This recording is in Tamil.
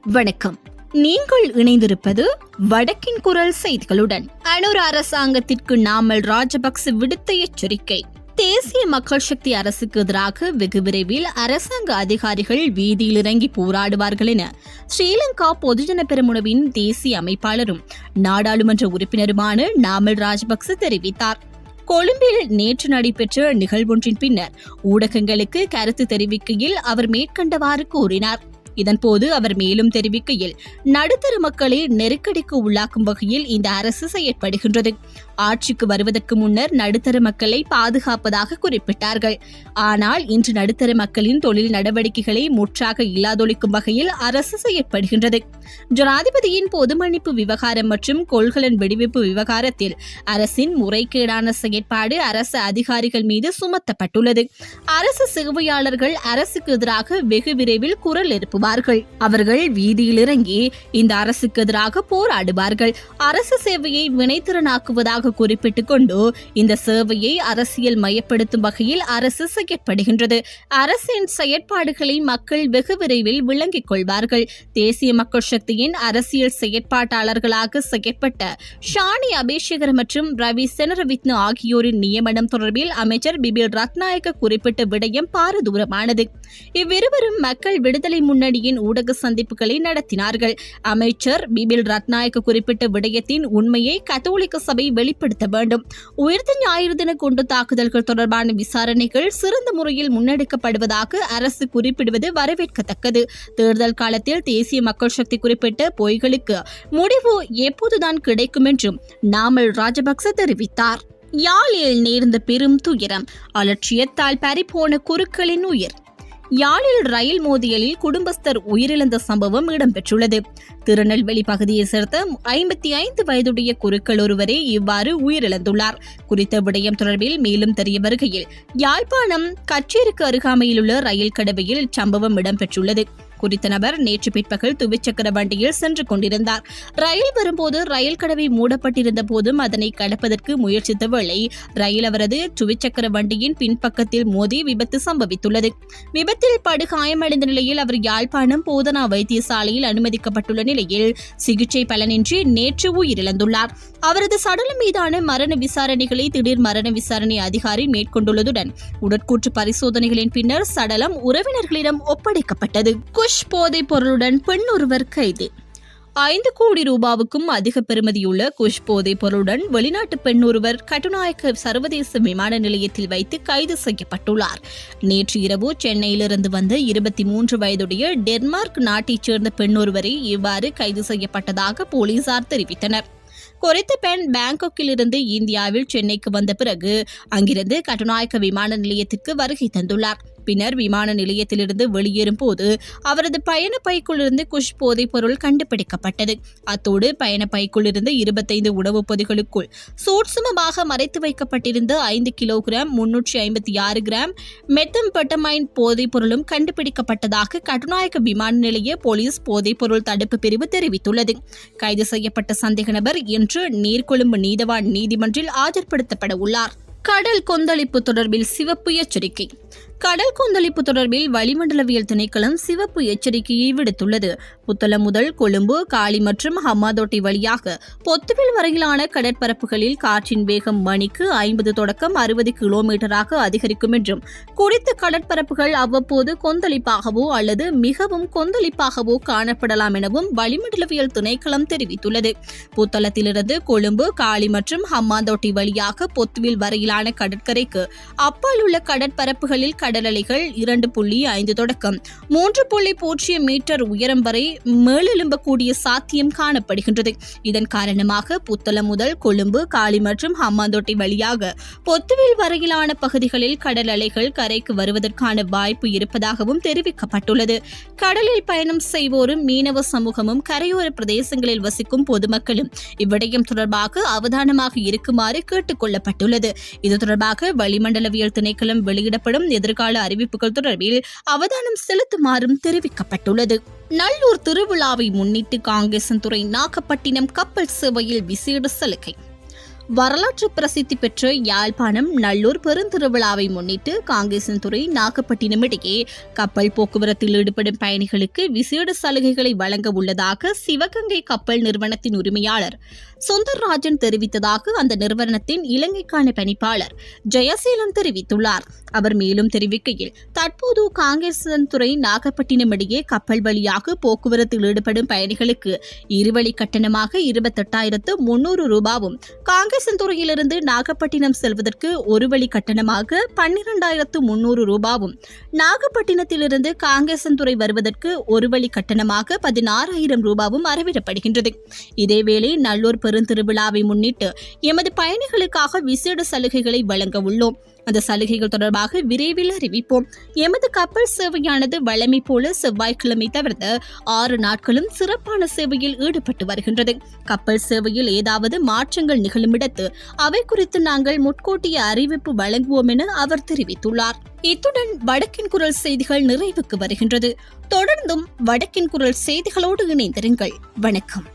வணக்கம். நீங்கள் இணைந்திருப்பது வடக்கின் குரல் செய்திகளுடன். அனுர அரசாங்கத்திற்கு நாமல் ராஜபக்ச விடுத்த எச்சரிக்கை. தேசிய மக்கள் சக்தி அரசுக்கு எதிராக வெகு விரைவில் அரசாங்க அதிகாரிகள் வீதியில் இறங்கி போராடுவார்கள் என ஸ்ரீலங்கா பொதுஜன பெரமுனவின் தேசிய அமைப்பாளரும் நாடாளுமன்ற உறுப்பினருமான நாமல் ராஜபக்ச தெரிவித்தார். கொழும்பில் நேற்று நடைபெற்ற நிகழ்வொன்றின் பின்னர் ஊடகங்களுக்கு கருத்து தெரிவிக்கையில் அவர் மேற்கண்டவாறு கூறினார். இதன்போது அவர் மேலும் தெரிவிக்கையில், நடுத்தர மக்களை நெருக்கடிக்கு உள்ளாக்கும் வகையில் இந்த அரசு செயற்படுகின்றது. ஆட்சிக்கு வருவதற்கு முன்னர் நடுத்தர மக்களை பாதுகாப்பதாக குறிப்பிட்டார்கள். ஆனால் இன்று நடுத்தர மக்களின் தொழில் நடவடிக்கைகளை முற்றாக இல்லாதொழிக்கும் வகையில் அரசு செயற்படுகின்றது. ஜனாதிபதியின் பொது மன்னிப்பு விவகாரம் மற்றும் கொள்கலன் வெடிவிப்பு விவகாரத்தில் அரசின் முறைகேடான செயற்பாடு அரசு அதிகாரிகள் மீது சுமத்தப்பட்டுள்ளது. அரசு சேவையாளர்கள் அரசுக்கு எதிராக வெகு விரைவில் குரல் எழுப்புவார்கள். அவர்கள் வீதியில் இறங்கி இந்த அரசுக்கு எதிராக போராடுவார்கள். அரசு சேவையை வினைத்திறனாக்குவதாக குறிப்பிட்டுக் கொண்டு இந்த சேவையை அரசியல் மயப்படுத்தும் வகையில் அரசு செயற்படுகின்றது. அரசின் செயற்பாடுகளை மக்கள் வெகு விரைவில் விளங்கிக் கொள்வார்கள். தேசிய மக்கள் சக்தியின் அரசியல் செயற்பாட்டாளர்களாக செயற்பட்ட ஷானி அபிஷேகர் மற்றும் ரவி செனரவித்ன ஆகியோரின் நியமனம் தொடர்பில் அமைச்சர் பிபில் ரத்நாயக்க குறிப்பிட்ட விடயம் பாரதூரமானது. இவ்விருவரும் மக்கள் விடுதலை முன்னணியின் ஊடக சந்திப்புகளை நடத்தினார்கள். அமைச்சர் பிபில் ரத்நாயக்க குறிப்பிட்ட விடயத்தின் உண்மையை கத்தோலிக்க சபை வெளிப்படுத்த வேண்டும். உயிர்த்த ஞாயிறு தின குண்டு தாக்குதல்கள் தொடர்பான விசாரணைகள் சிறந்த முறையில் முன்னெடுக்கப்படுவதாக அரசு குறிப்பிடுவது வரவேற்கத்தக்கது. தேர்தல் காலத்தில் தேசிய மக்கள் சக்தி குறிப்பிட்ட பொய்களுக்கு முடிவு எப்போதுதான் கிடைக்கும் என்றும் நாமல் ராஜபக்ச தெரிவித்தார். யாழில் நேர்ந்த பெரும் துயரம், அலட்சியத்தால் பறிபோன குருக்களின் உயிர். யாழில் ரயில் மோதியலில் குடும்பஸ்தர் உயிரிழந்த சம்பவம் இடம்பெற்றுள்ளது. திருநெல்வேலி பகுதியைச் சேர்ந்த 55 வயதுடைய குருக்கள் ஒருவரே இவ்வாறு உயிரிழந்துள்ளார். குறித்த விடயம் தொடர்பில் மேலும் தெரிய வருகையில், யாழ்ப்பாணம் கச்சேரிக்கு அருகாமையிலுள்ள ரயில் கடவையில் இச்சம்பவம் இடம்பெற்றுள்ளது. குறித்த நபர் நேற்று பிற்பகல் துவிச்சக்கர வண்டியில் சென்று கொண்டிருந்தார். ரயில் வரும்போது ரயில் கடவை மூடப்பட்டிருந்த போதும் அதனை கடப்பதற்கு முயற்சித்த வேளை ரயில் அவரது துவிச்சக்கர வண்டியின் பின்பக்கத்தில் மோதி விபத்து சம்பவித்துள்ளது. விபத்தில் படுகாயமடைந்த நிலையில் அவர் யாழ்ப்பாணம் போதனா வைத்தியசாலையில் அனுமதிக்கப்பட்டுள்ள நிலையில் சிகிச்சை பலனின்றி நேற்று உயிரிழந்துள்ளார். அவரது சடலம் மீதான மரண விசாரணைகளை திடீர் மரண விசாரணை அதிகாரி மேற்கொண்டுள்ளதுடன் உடற்கூற்று பரிசோதனைகளின் பின்னர் சடலம் உறவினர்களிடம் ஒப்படைக்கப்பட்டது. போதைப் பொருளுடன் பெண் ஒருவர் கைது. 5 கோடி ரூபாவுக்கும் அதிக பெறுமதியுள்ள குஷ் போதைப் பொருளுடன் வெளிநாட்டு பெண் ஒருவர் கட்டுநாயக்க சர்வதேச விமான நிலையத்தில் வைத்து கைது செய்யப்பட்டுள்ளார். நேற்று இரவு சென்னையிலிருந்து வந்த 23 வயதுடைய டென்மார்க் நாட்டைச் சேர்ந்த பெண் ஒருவரை இவ்வாறு கைது செய்யப்பட்டதாக போலீசார் தெரிவித்தனர். குறித்த பெண் பாங்காக்கில் இருந்து இந்தியாவில் சென்னைக்கு வந்த பிறகு அங்கிருந்து கட்டுநாயக்க விமான நிலையத்திற்கு வருகை தந்துள்ளார். பின்னர் விமான நிலையத்திலிருந்து வெளியேறும் போது அவரது பயண பைக்குள்ளிருந்து குஷ் போதைப் பொருள் கண்டுபிடிக்கப்பட்டது. அத்தோடு பயண பைக்குள்ளிருந்து 25 உணவுப் பொதிகளுக்குள் சூட்சுமமாக மறைத்து வைக்கப்பட்டிருந்த 5 கிலோகிராம் 356 கிராம் மெத்தம்பெட்டமைன் போதைப் பொருளும் கண்டுபிடிக்கப்பட்டதாக கட்டுநாயக்க விமான நிலைய போலீஸ் போதைப் பொருள் தடுப்பு பிரிவு தெரிவித்துள்ளது. கைது செய்யப்பட்ட சந்தேக நபர் இன்று நீர்கொழும்பு நீதவான் நீதிமன்றில் ஆஜர்படுத்தப்பட உள்ளார். கடல் கொந்தளிப்பு தொடர்பில் சிவப்பு எச்சரிக்கை. கடல் கொந்தளிப்பு தொடர்பில் வளிமண்டலவியல் திணைக்களம் சிவப்பு எச்சரிக்கையை விடுத்துள்ளது. புத்தளம் முதல் கொழும்பு, காலி மற்றும் ஹம்மாந்தோட்டை வழியாக பொத்துவில் வரையிலான கடற்பரப்புகளில் காற்றின் வேகம் மணிக்கு 50 தொடக்கம் 60 கிலோமீட்டராக அதிகரிக்கும் என்றும் குறித்த கடற்பரப்புகள் அவ்வப்போது கொந்தளிப்பாகவோ அல்லது மிகவும் கொந்தளிப்பாகவோ காணப்படலாம் எனவும் வளிமண்டலவியல் திணைக்களம் தெரிவித்துள்ளது. புத்தளத்திலிருந்து கொழும்பு, காலி மற்றும் ஹம்மாந்தோட்டை வழியாக பொத்துவில் வரையிலான கடற்கரைக்கு அப்பால் உள்ள கடற்பரப்புகளில் கடல் அலைகள் 2.5 தொடக்கம் 3.0 மீட்டர் உயரம் வரை மேலெழும்பக்கூடிய சாத்தியம் காணப்படுகின்றது. இதன் காரணமாக புத்தளம் முதல் கொழும்பு, காலி மற்றும் ஹம்மாந்தோட்டை வழியாக பொத்துவில் வரையிலான பகுதிகளில் கடல் அலைகள் கரைக்கு வருவதற்கான வாய்ப்பு இருப்பதாகவும் தெரிவிக்கப்பட்டுள்ளது. கடலில் பயணம் செய்வோரும் மீனவ சமூகமும் கரையோர பிரதேசங்களில் வசிக்கும் பொதுமக்களும் இவ்விடயம் தொடர்பாக அவதானமாக இருக்குமாறு கேட்டுக் கொள்ளப்பட்டுள்ளது. இது தொடர்பாக வளிமண்டலவியல் திணைக்களம் வெளியிடப்படும் எதிர்கால அறிவிப்புகள் தொடர்பில் அவதானம் செலுத்துமாறும் தெரிவிக்கப்பட்டுள்ளது. நல்லூர் திருவிழாவை முன்னிட்டு காங்கேசன்துறை நாகப்பட்டினம் கப்பல் சேவையில் விசேட சலுகை. வரலாற்று பிரசித்தி பெற்ற யாழ்ப்பாணம் நல்லூர் பெருந்திருவிழாவை முன்னிட்டு காங்கேசன்துறை நாகப்பட்டினம் இடையே கப்பல் போக்குவரத்தில் ஈடுபடும் பயணிகளுக்கு விசேட சலுகைகளை வழங்க உள்ளதாக சிவகங்கை கப்பல் நிறுவனத்தின் உரிமையாளர் சுந்தர்ராஜன் தெரிவித்ததாக அந்த நிறுவனத்தின் இலங்கைக்கான பணிப்பாளர் ஜெயசீலன் தெரிவித்துள்ளார். அவர் மேலும் தெரிவிக்கையில், தற்போது காங்கேசன்துறை நாகப்பட்டினம் இடையே கப்பல் வழியாக போக்குவரத்தில் ஈடுபடும் பயணிகளுக்கு இருவழி கட்டணமாக 28,300 ரூபாவும், காங்கேசன்துறையிலிருந்து நாகப்பட்டினம் செல்வதற்கு ஒரு வழி கட்டணமாக 12,300 ரூபாவும், நாகப்பட்டினத்திலிருந்து காங்கேசன்துறை வருவதற்கு ஒரு வழி கட்டணமாக 16,000 ரூபாவும் அறவிடப்படுகின்றது. இதேவேளை நல்லூர் பெருந்திருவிழாவை முன்னிட்டு எமது பயணிகளுக்காக விசேட சலுகைகளை வழங்க உள்ளோம். அந்த சலுகைகள் தொடர்பாக விரைவில் அறிவிப்போம். எமது கப்பல் சேவையானது வழமை போல செவ்வாய்க்கிழமை தவிர்த்து 6 நாட்களும் சிறப்பான சேவையில் ஈடுபட்டு வருகின்றது. கப்பல் சேவையில் ஏதாவது மாற்றங்கள் நிகழுமிடத்து அவை குறித்து நாங்கள் முன்கூட்டிய அறிவிப்பு வழங்குவோம் என அவர் தெரிவித்துள்ளார். இத்துடன் வடக்கின் குரல் செய்திகள் நிறைவுக்கு வருகின்றது. தொடர்ந்தும் வடக்கின் குரல் செய்திகளோடு இணைந்திருங்கள். வணக்கம்.